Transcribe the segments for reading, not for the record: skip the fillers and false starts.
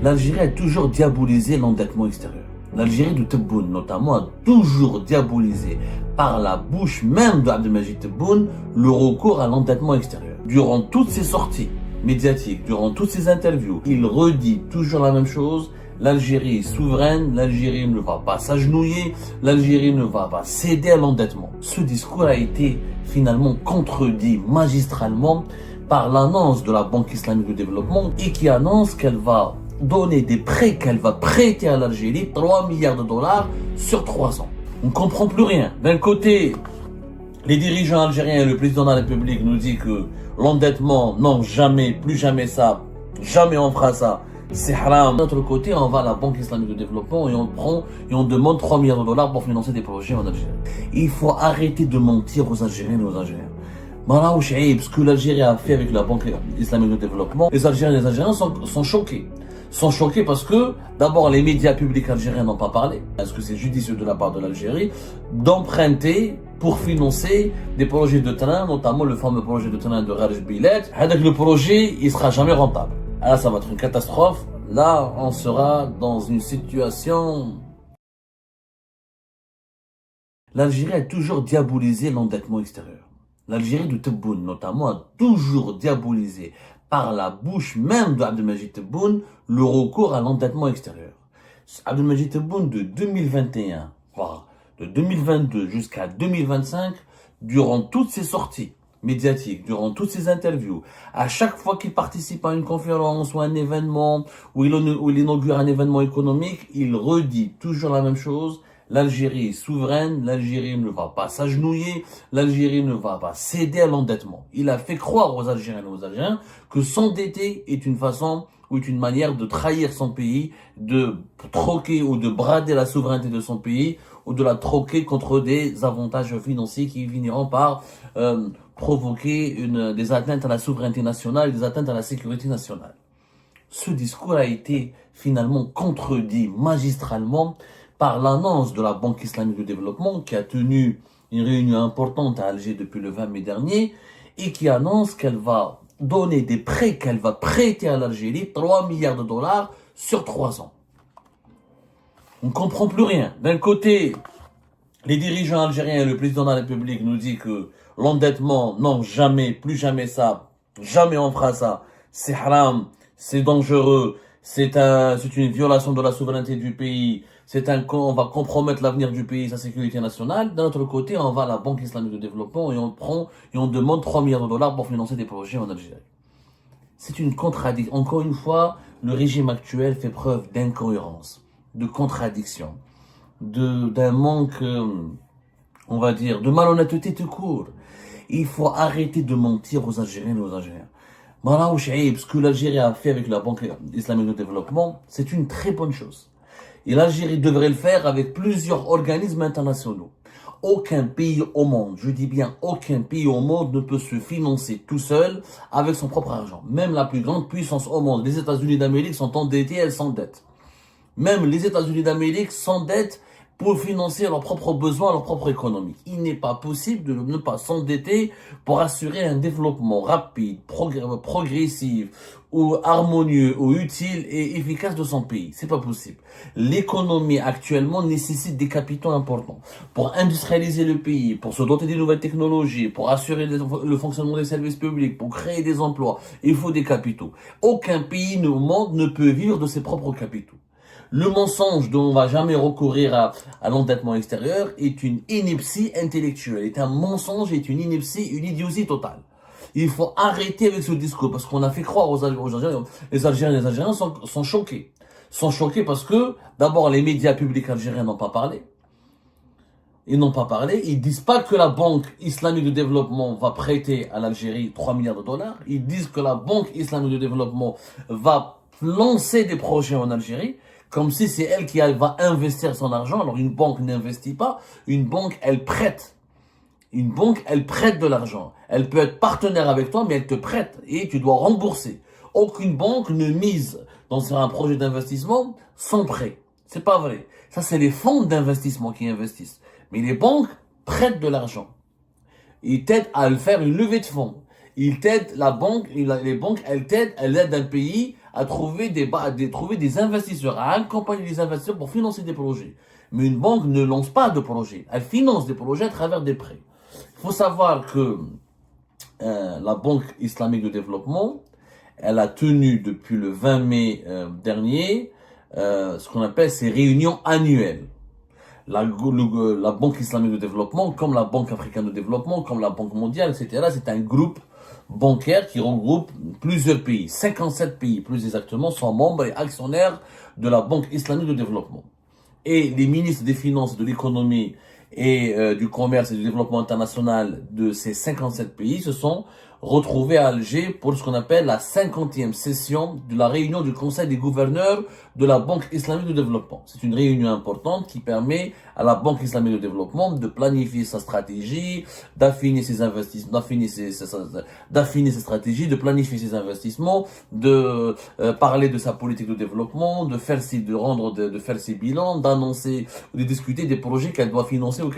L'Algérie a toujours diabolisé l'endettement extérieur. L'Algérie de Tebboune, notamment, a toujours diabolisé par la bouche même d'Abdelmajid Tebboune le recours à l'endettement extérieur. Durant toutes ses sorties médiatiques, durant toutes ses interviews, il redit toujours la même chose. L'Algérie est souveraine, l'Algérie ne va pas s'agenouiller, l'Algérie ne va pas céder à l'endettement. Ce discours a été finalement contredit magistralement par l'annonce de la Banque islamique de développement et qui annonce qu'elle va donner des prêts, qu'elle va prêter à l'Algérie 3 milliards de dollars sur 3 ans. On ne comprend plus rien. D'un côté, les dirigeants algériens et le président de la République nous disent que l'endettement, non, jamais, plus jamais ça, jamais on fera ça, c'est haram. De l'autre côté, on va à la Banque islamique de développement et on prend et on demande 3 milliards de dollars pour financer des projets en Algérie. Il faut arrêter de mentir aux Algériens et aux Algériens. Voilà ce que l'Algérie a fait avec la Banque islamique de développement, les Algériens et les Algériens sont choqués. Sont choqués parce que, d'abord, les médias publics algériens n'ont pas parlé. Est-ce que c'est judicieux de la part de l'Algérie d'emprunter pour financer des projets de train, notamment le fameux projet de train de Rarj Bilet. Avec le projet, il sera jamais rentable. Alors ça va être une catastrophe. Là, on sera dans une situation... L'Algérie a toujours diabolisé l'endettement extérieur. L'Algérie de Tebboune, notamment, a toujours diabolisé par la bouche même d'Abdelmajid Tebboune le recours à l'endettement extérieur. Abdelmajid Tebboune de 2021, voire de 2022 jusqu'à 2025, durant toutes ses sorties médiatiques, durant toutes ses interviews, à chaque fois qu'il participe à une conférence ou à un événement, où il inaugure un événement économique, il redit toujours la même chose. L'Algérie est souveraine, l'Algérie ne va pas s'agenouiller, l'Algérie ne va pas céder à l'endettement. Il a fait croire aux Algériens et aux Algériens que s'endetter est une façon ou est une manière de trahir son pays, de troquer ou de brader la souveraineté de son pays ou de la troquer contre des avantages financiers qui finiront par provoquer des atteintes à la souveraineté nationale et des atteintes à la sécurité nationale. Ce discours a été finalement contredit magistralement par l'annonce de la Banque islamique de développement qui a tenu une réunion importante à Alger depuis le 20 mai dernier et qui annonce qu'elle va donner des prêts, qu'elle va prêter à l'Algérie 3 milliards de dollars sur 3 ans. On ne comprend plus rien. D'un côté, les dirigeants algériens et le président de la République nous disent que l'endettement, non, jamais, plus jamais ça, jamais on fera ça, c'est haram, c'est dangereux, c'est une violation de la souveraineté du pays, on va compromettre l'avenir du pays, sa sécurité nationale. D'un autre côté, on va à la Banque islamique de développement et on demande 3 milliards de dollars pour financer des projets en Algérie. C'est une contradiction. Encore une fois, le régime actuel fait preuve d'incohérence, de contradiction, d'un manque, on va dire, de malhonnêteté tout court. Il faut arrêter de mentir aux Algériens et aux Algériens. Voilà ce que l'Algérie a fait avec la Banque islamique de développement, c'est une très bonne chose. Et l'Algérie devrait le faire avec plusieurs organismes internationaux. Aucun pays au monde, je dis bien aucun pays au monde ne peut se financer tout seul avec son propre argent. Même la plus grande puissance au monde, les États-Unis d'Amérique sont endettés, elles s'endettent. Même les États-Unis d'Amérique s'endettent pour financer leurs propres besoins, leur propre économie. Il n'est pas possible de ne pas s'endetter pour assurer un développement rapide, progressif, ou harmonieux, ou utile et efficace de son pays. C'est pas possible. L'économie actuellement nécessite des capitaux importants pour industrialiser le pays, pour se doter des nouvelles technologies, pour assurer le fonctionnement des services publics, pour créer des emplois. Il faut des capitaux. Aucun pays au monde ne peut vivre de ses propres capitaux. Le mensonge dont on va jamais recourir à l'endettement extérieur est une ineptie intellectuelle, est un mensonge, est une ineptie, une idiotie totale. Il faut arrêter avec ce discours parce qu'on a fait croire aux Algériens, les Algériens et les Algériens sont choqués. Sont choqués parce que, d'abord, les médias publics algériens n'ont pas parlé. Ils n'ont pas parlé. Ils disent pas que la Banque islamique de développement va prêter à l'Algérie 3 milliards de dollars. Ils disent que la Banque islamique de développement va lancer des projets en Algérie. Comme si c'est elle qui va investir son argent. Alors une banque n'investit pas, une banque elle prête. Une banque elle prête de l'argent. Elle peut être partenaire avec toi mais elle te prête et tu dois rembourser. Aucune banque ne mise dans un projet d'investissement sans prêt. C'est pas vrai. Ça c'est les fonds d'investissement qui investissent. Mais les banques prêtent de l'argent. Ils t'aident à faire une levée de fonds. Ils t'aident, les banques elles aident un pays à trouver trouver des investisseurs, à accompagner les investisseurs pour financer des projets. Mais une banque ne lance pas de projets. Elle finance des projets à travers des prêts. Il faut savoir que la Banque islamique de développement, elle a tenu depuis le 20 mai dernier ce qu'on appelle ses réunions annuelles. La Banque islamique de développement, comme la Banque africaine de développement, comme la Banque mondiale, etc., c'est un groupe bancaire qui regroupe plusieurs pays. 57 pays, plus exactement, sont membres et actionnaires de la Banque islamique de développement. Et les ministres des Finances, de l'économie et du commerce et du développement international de ces 57 pays se sont retrouvés à Alger pour ce qu'on appelle la 50e session de la réunion du Conseil des gouverneurs de la Banque islamique de développement. C'est une réunion importante qui permet à la Banque islamique de développement de planifier sa stratégie, d'affiner ses investissements, d'affiner ses stratégies, de planifier ses investissements, de parler de sa politique de développement, de faire ses bilans, d'annoncer, de discuter des projets qu'elle doit financer ou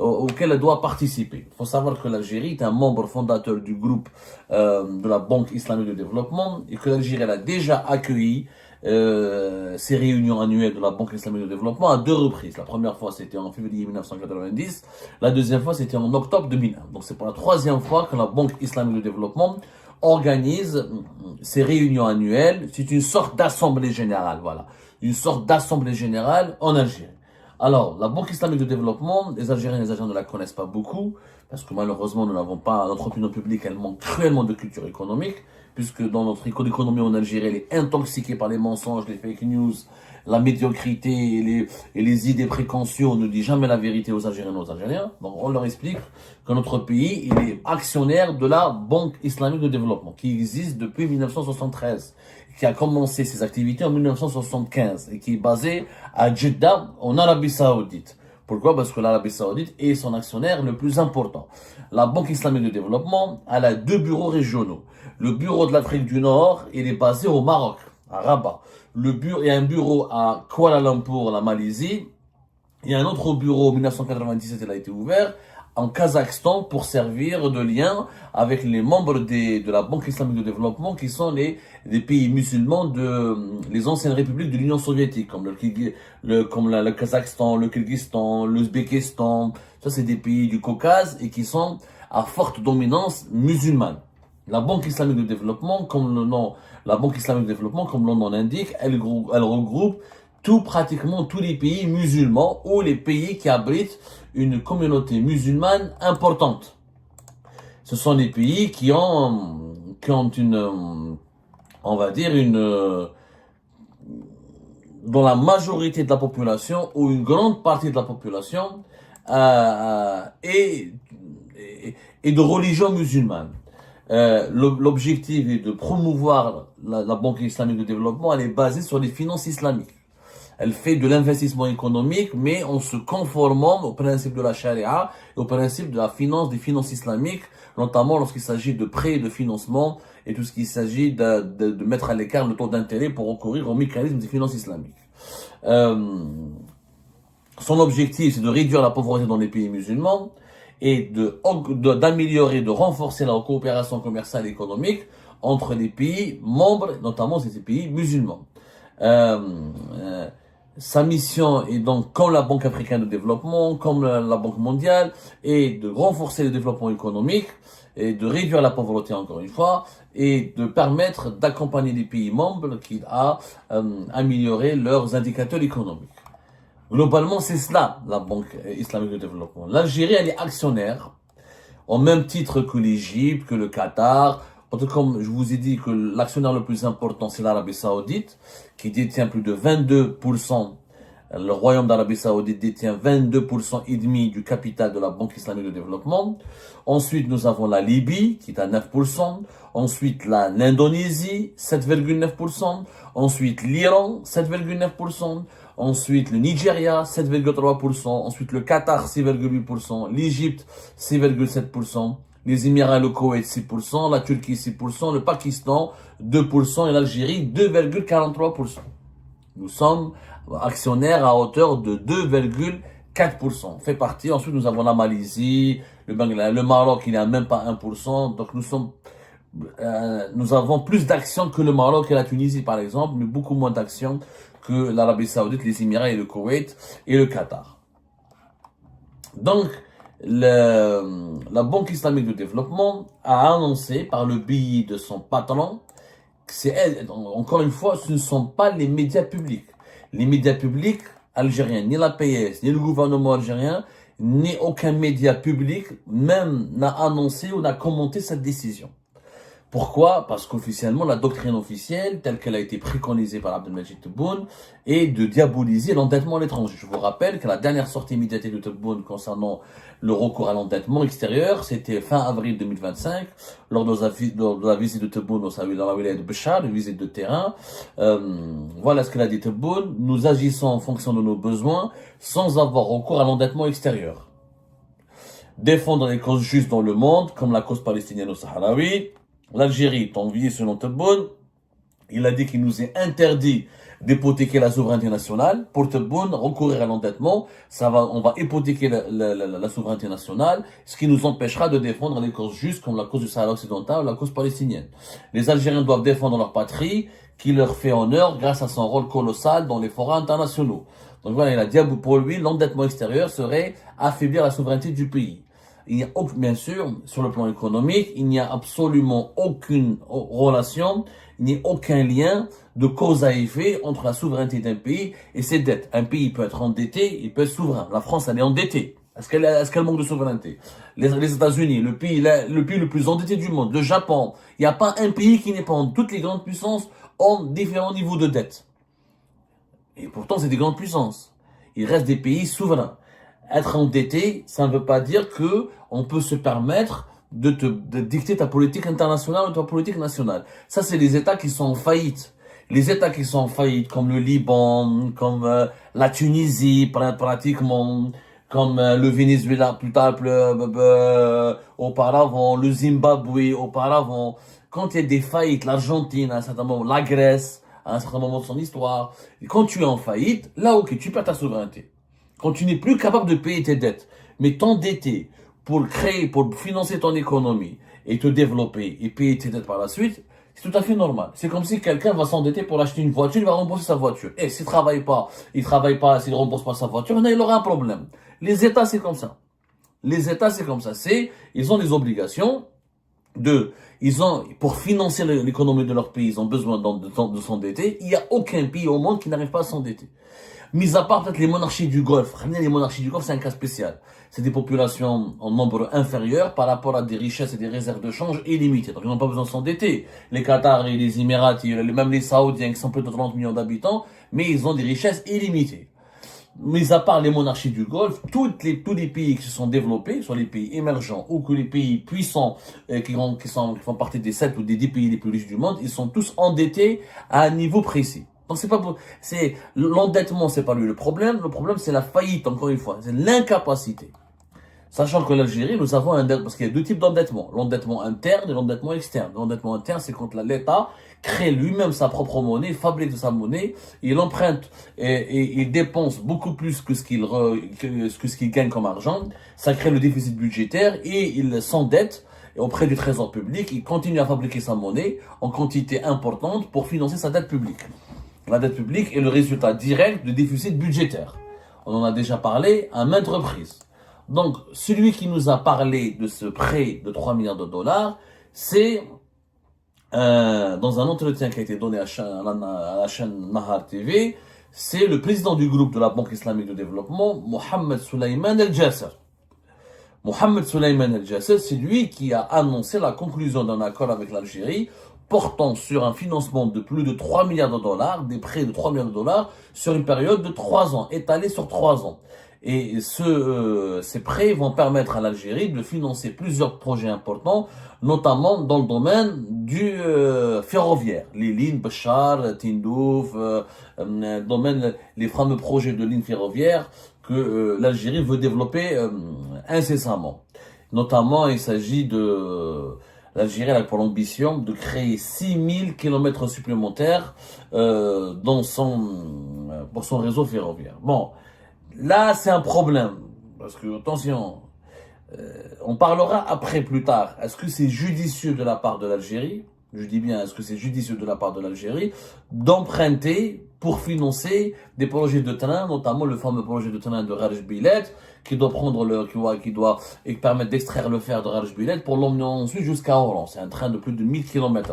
auxquels elle doit participer. Il faut savoir que l'Algérie est un membre fondateur du groupe de la Banque islamique de développement et que l'Algérie a déjà accueilli ces réunions annuelles de la Banque islamique de développement à 2 reprises. La première fois, c'était en février 1990. La deuxième fois, c'était en octobre 2001. Donc, c'est pour la 3e fois que la Banque islamique de développement organise ces réunions annuelles. C'est une sorte d'assemblée générale, voilà. Une sorte d'assemblée générale en Algérie. Alors, la Banque islamique de développement, les Algériens et les Algériens ne la connaissent pas beaucoup, parce que malheureusement, nous n'avons pas, notre opinion publique, elle manque cruellement de culture économique, puisque dans notre économie en Algérie, elle est intoxiquée par les mensonges, les fake news, la médiocrité et les idées préconçues. On ne dit jamais la vérité aux Algériens et aux Algériens. Donc, on leur explique que notre pays, il est actionnaire de la Banque islamique de développement, qui existe depuis 1973, qui a commencé ses activités en 1975 et qui est basée à Jeddah, en Arabie Saoudite. Pourquoi? Parce que l'Arabie Saoudite est son actionnaire le plus important. La Banque islamique de développement, elle a 2 bureaux régionaux. Le bureau de l'Afrique du Nord, il est basé au Maroc, à Rabat. Il y a un bureau à Kuala Lumpur, la Malaisie. Il y a un autre bureau, en 1997, il a été ouvert en Kazakhstan pour servir de lien avec les membres de la Banque islamique de développement qui sont des pays musulmans les anciennes républiques de l'Union soviétique, comme le Kazakhstan, le Kyrgyzstan, l'Ouzbékistan. Ça, c'est des pays du Caucase et qui sont à forte dominance musulmane. La Banque islamique de développement, comme le nom l'indique, elle regroupe pratiquement tous les pays musulmans ou les pays qui abritent une communauté musulmane importante. Ce sont des pays qui ont dont la majorité de la population ou une grande partie de la population est de religion musulmane. L'objectif est de promouvoir la Banque islamique de développement. Elle est basée sur les finances islamiques. Elle fait de l'investissement économique, mais en se conformant au principe de la charia et au principe de des finances islamiques, notamment lorsqu'il s'agit de prêts et de financement et tout ce qu'il s'agit de mettre à l'écart le taux d'intérêt pour recourir au mécanisme des finances islamiques. Son objectif, c'est de réduire la pauvreté dans les pays musulmans et d'améliorer, de renforcer la coopération commerciale et économique entre les pays membres, notamment ces pays musulmans. Sa mission est donc, comme la Banque africaine de développement, comme la Banque mondiale, est de renforcer le développement économique et de réduire la pauvreté, encore une fois, et de permettre d'accompagner les pays membres à améliorer leurs indicateurs économiques. Globalement, c'est cela, la Banque islamique de développement. L'Algérie, elle est actionnaire, au même titre que l'Égypte, que le Qatar. Comme je vous ai dit que l'actionnaire le plus important, c'est l'Arabie Saoudite, qui détient plus de 22%. Le Royaume d'Arabie Saoudite détient 22% et demi du capital de la Banque islamique de développement. Ensuite, nous avons la Libye, qui est à 9%. Ensuite, l'Indonésie, 7,9%. Ensuite, l'Iran, 7,9%. Ensuite, le Nigeria, 7,3%. Ensuite, le Qatar, 6,8%. L'Égypte, 6,7%. Les Émirats, le Koweït, 6%, la Turquie, 6%, le Pakistan, 2% et l'Algérie, 2,43%. Nous sommes actionnaires à hauteur de 2,4%. Fait partie. Ensuite, nous avons la Malaisie, le Maroc, il n'est à même pas 1%. Donc, nous sommes Nous avons plus d'actions que le Maroc et la Tunisie, par exemple, mais beaucoup moins d'actions que l'Arabie Saoudite, les Émirats et le Koweït et le Qatar. Donc, la Banque islamique de développement a annoncé par le biais de son patron que c'est elle, encore une fois, ce ne sont pas les médias publics. Les médias publics algériens, ni la PS, ni le gouvernement algérien, ni aucun média public même n'a annoncé ou n'a commenté cette décision. Pourquoi? Parce qu'officiellement, la doctrine officielle, telle qu'elle a été préconisée par Abdelmajid Tebboune, est de diaboliser l'endettement à l'étranger. Je vous rappelle que la dernière sortie médiatique de Tebboune concernant le recours à l'endettement extérieur, c'était fin avril 2025, lors de la visite de Tebboune dans la wilaya de Béchar, une visite de terrain. Voilà ce qu'elle a dit Tebboune: nous agissons en fonction de nos besoins, sans avoir recours à l'endettement extérieur. Défendre les causes justes dans le monde, comme la cause palestinienne au Saharaoui. L'Algérie est enviée selon Tebboune. Il a dit qu'il nous est interdit d'hypothéquer la souveraineté nationale. Pour Tebboune, recourir à l'endettement, on va hypothéquer la souveraineté nationale, ce qui nous empêchera de défendre les causes justes comme la cause du Sahara occidental ou la cause palestinienne. Les Algériens doivent défendre leur patrie, qui leur fait honneur grâce à son rôle colossal dans les forats internationaux. Donc voilà, il a dit pour lui, l'endettement extérieur serait affaiblir la souveraineté du pays. Il y a, bien sûr, sur le plan économique, il n'y a absolument aucune relation, ni aucun lien de cause à effet entre la souveraineté d'un pays et ses dettes. Un pays peut être endetté, il peut être souverain. La France, elle est endettée. Est-ce qu'elle manque de souveraineté? Les États-Unis, le pays le plus endetté du monde, le Japon. Il n'y a pas un pays qui n'est pas en toutes les grandes puissances ont différents niveaux de dette. Et pourtant, c'est des grandes puissances. Il reste des pays souverains. Être endetté, ça ne veut pas dire que on peut se permettre de dicter ta politique internationale ou ta politique nationale. Ça, c'est les États qui sont en faillite. Les États qui sont en faillite, comme le Liban, comme la Tunisie, pratiquement, comme le Venezuela, plus tard, auparavant, le Zimbabwe, auparavant. Quand il y a des faillites, l'Argentine, à un certain moment, la Grèce, à un certain moment de son histoire, et quand tu es en faillite, là, ok, tu perds ta souveraineté. Quand tu n'es plus capable de payer tes dettes, mais t'endetter pour financer ton économie et te développer et payer tes dettes par la suite, c'est tout à fait normal. C'est comme si quelqu'un va s'endetter pour acheter une voiture, il va rembourser sa voiture. Et s'il travaille pas, s'il ne rembourse pas sa voiture, il aura un problème. Les États, c'est comme ça. Les États, c'est comme ça. Ils ont des obligations pour financer l'économie de leur pays, ils ont besoin de s'endetter. Il n'y a aucun pays au monde qui n'arrive pas à s'endetter. Mis à part peut-être les monarchies du Golfe. Les monarchies du Golfe, c'est un cas spécial. C'est des populations en nombre inférieur par rapport à des richesses et des réserves de change illimitées. Donc ils n'ont pas besoin de s'endetter. Les Qataris, les Émiratis, même les Saoudiens qui sont plus de 30 millions d'habitants, mais ils ont des richesses illimitées. Mis à part les monarchies du Golfe, tous les pays qui se sont développés, soit les pays émergents ou que les pays puissants qui font partie des 7 ou des 10 pays les plus riches du monde, ils sont tous endettés à un niveau précis. Donc l'endettement, c'est pas lui le problème c'est la faillite, encore une fois, c'est l'incapacité. Sachant que l'Algérie, nous avons parce qu'il y a deux types d'endettement, l'endettement interne et l'endettement externe. L'endettement interne, c'est quand l'État crée lui-même sa propre monnaie, fabrique de sa monnaie, il emprunte et il dépense beaucoup plus que ce qu'il gagne comme argent. Ça crée le déficit budgétaire et il s'endette auprès du trésor public. Il continue à fabriquer sa monnaie en quantité importante pour financer sa dette publique. La dette publique est le résultat direct du déficit budgétaire. On en a déjà parlé à maintes reprises. Donc, celui qui nous a parlé de ce prêt de 3 milliards de dollars, c'est dans un entretien qui a été donné à la chaîne Nahar TV, c'est le président du groupe de la Banque islamique de développement, Mohamed Souleymane El Jasser. Mohamed Souleymane El Jasser, c'est lui qui a annoncé la conclusion d'un accord avec l'Algérie portant sur un financement de plus de 3 milliards de dollars, des prêts de 3 milliards de dollars, sur une période de 3 ans, étalée sur 3 ans. Et ces prêts vont permettre à l'Algérie de financer plusieurs projets importants, notamment dans le domaine du ferroviaire. Les lignes Béchar, Tindouf, les fameux projets de lignes ferroviaires que l'Algérie veut développer incessamment. Notamment, il s'agit l'Algérie a pour l'ambition de créer 6000 kilomètres supplémentaires pour son réseau ferroviaire. Bon, là c'est un problème, parce que attention, On parlera après, plus tard. Est-ce que c'est judicieux de la part de l'Algérie, je dis bien, est-ce que c'est judicieux de la part de l'Algérie d'emprunter pour financer des projets de train, notamment le fameux projet de train de Raj Bilet, qui doit prendre qui doit et permettre d'extraire le fer de Raj Bilet pour l'emmener ensuite jusqu'à Oran. C'est un train de plus de 1000 km.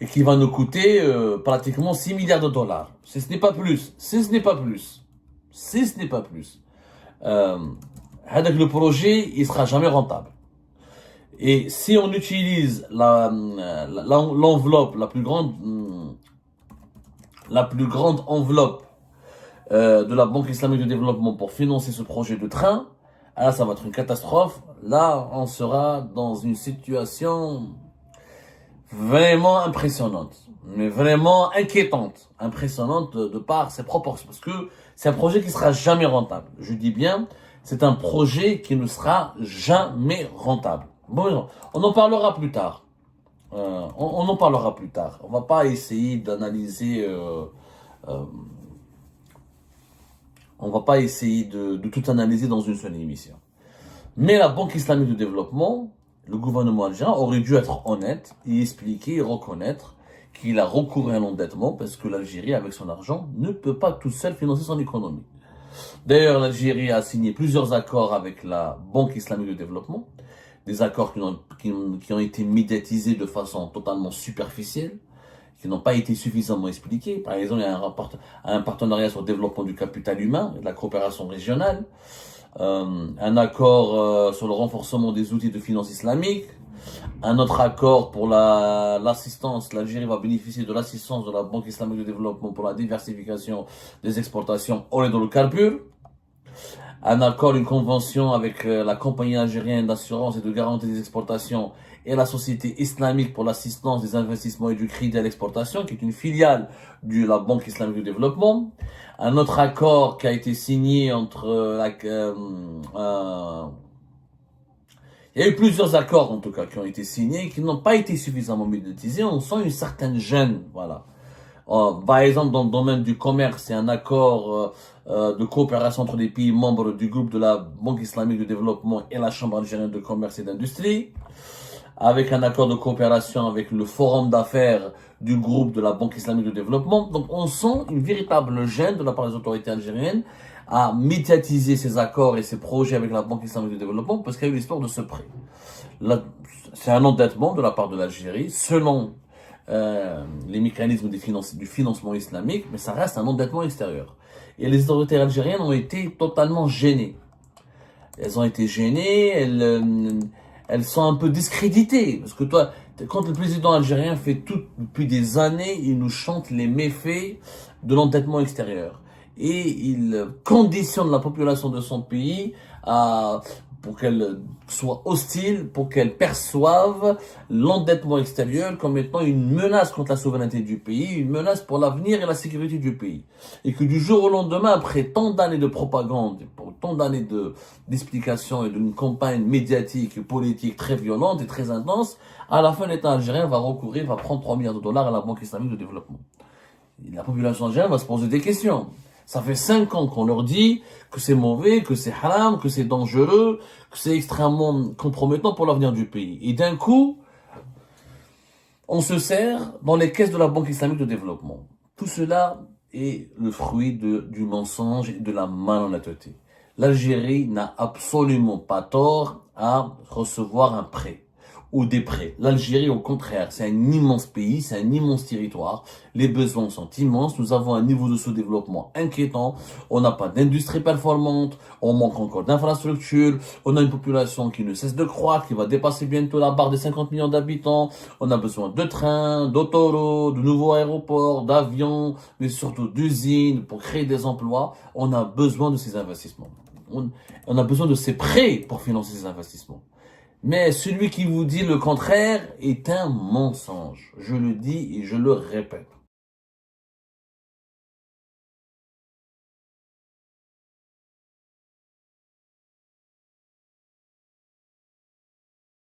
Et qui va nous coûter pratiquement 6 milliards de dollars. Si ce n'est pas plus. Si ce n'est pas plus. Si ce n'est pas plus. Avec le projet, il sera jamais rentable. Et si on utilise l'enveloppe, la plus grande enveloppe de la Banque islamique de développement pour financer ce projet de train, là ça va être une catastrophe. Là, on sera dans une situation vraiment impressionnante, mais vraiment inquiétante, impressionnante de par ses proportions, parce que c'est un projet qui sera jamais rentable. Je dis bien, c'est un projet qui ne sera jamais rentable. Bon, on en parlera plus tard. On en parlera plus tard. On va pas essayer d'analyser. On va pas essayer de tout analyser dans une seule émission. Mais la Banque islamique de développement, le gouvernement algérien aurait dû être honnête et expliquer et reconnaître qu'il a recouru à l'endettement parce que l'Algérie, avec son argent, ne peut pas tout seul financer son économie. D'ailleurs, l'Algérie a signé plusieurs accords avec la Banque islamique de développement, des accords qui ont été médiatisés de façon totalement superficielle, qui n'ont pas été suffisamment expliqués. Par exemple, il y a un partenariat sur le développement du capital humain et de la coopération régionale, un accord sur le renforcement des outils de finance islamique, un autre accord pour l'assistance. L'Algérie va bénéficier de l'assistance de la Banque islamique de développement pour la diversification des exportations hors hydrocarbures. Un accord, une convention avec la compagnie algérienne d'assurance et de garantie des exportations et la société islamique pour l'assistance des investissements et du crédit à l'exportation, qui est une filiale de la Banque islamique de développement. Un autre accord qui a été signé entre il y a eu plusieurs accords en tout cas qui ont été signés, qui n'ont pas été suffisamment médiatisés. On sent une certaine gêne, voilà. Par exemple, dans le domaine du commerce, c'est un accord de coopération entre les pays membres du groupe de la Banque islamique de développement et la Chambre algérienne de commerce et d'industrie, avec un accord de coopération avec le forum d'affaires du groupe de la Banque islamique de développement. Donc on sent une véritable gêne de la part des autorités algériennes à médiatiser ces accords et ces projets avec la Banque islamique de développement parce qu'il y a eu l'histoire de ce prêt. C'est un endettement de la part de l'Algérie selon les mécanismes du financement islamique, mais ça reste un endettement extérieur. Et les autorités algériennes ont été totalement gênées. Elles ont été gênées, elles sont un peu discréditées. Parce que toi, quand le président algérien fait tout depuis des années, il nous chante les méfaits de l'endettement extérieur. Et il conditionne la population de son pays pour qu'elle soit hostile, pour qu'elle perçoive l'endettement extérieur comme étant une menace contre la souveraineté du pays, une menace pour l'avenir et la sécurité du pays. Et que du jour au lendemain, après tant d'années de propagande, pour tant d'années d'explications et d'une campagne médiatique et politique très violente et très intense, à la fin, l'État algérien va prendre 3 milliards de dollars à la Banque islamique de développement. Et la population algérienne va se poser des questions. Ça fait 5 ans qu'on leur dit que c'est mauvais, que c'est haram, que c'est dangereux, que c'est extrêmement compromettant pour l'avenir du pays. Et d'un coup, on se sert dans les caisses de la Banque islamique de développement. Tout cela est le fruit du mensonge et de la malhonnêteté. L'Algérie n'a absolument pas tort à recevoir un prêt ou des prêts. L'Algérie, au contraire, c'est un immense pays, c'est un immense territoire. Les besoins sont immenses. Nous avons un niveau de sous-développement inquiétant. On n'a pas d'industrie performante. On manque encore d'infrastructures. On a une population qui ne cesse de croître, qui va dépasser bientôt la barre des 50 millions d'habitants. On a besoin de trains, d'autoroutes, de nouveaux aéroports, d'avions, mais surtout d'usines pour créer des emplois. On a besoin de ces investissements. On a besoin de ces prêts pour financer ces investissements. Mais celui qui vous dit le contraire est un mensonge. Je le dis et je le répète.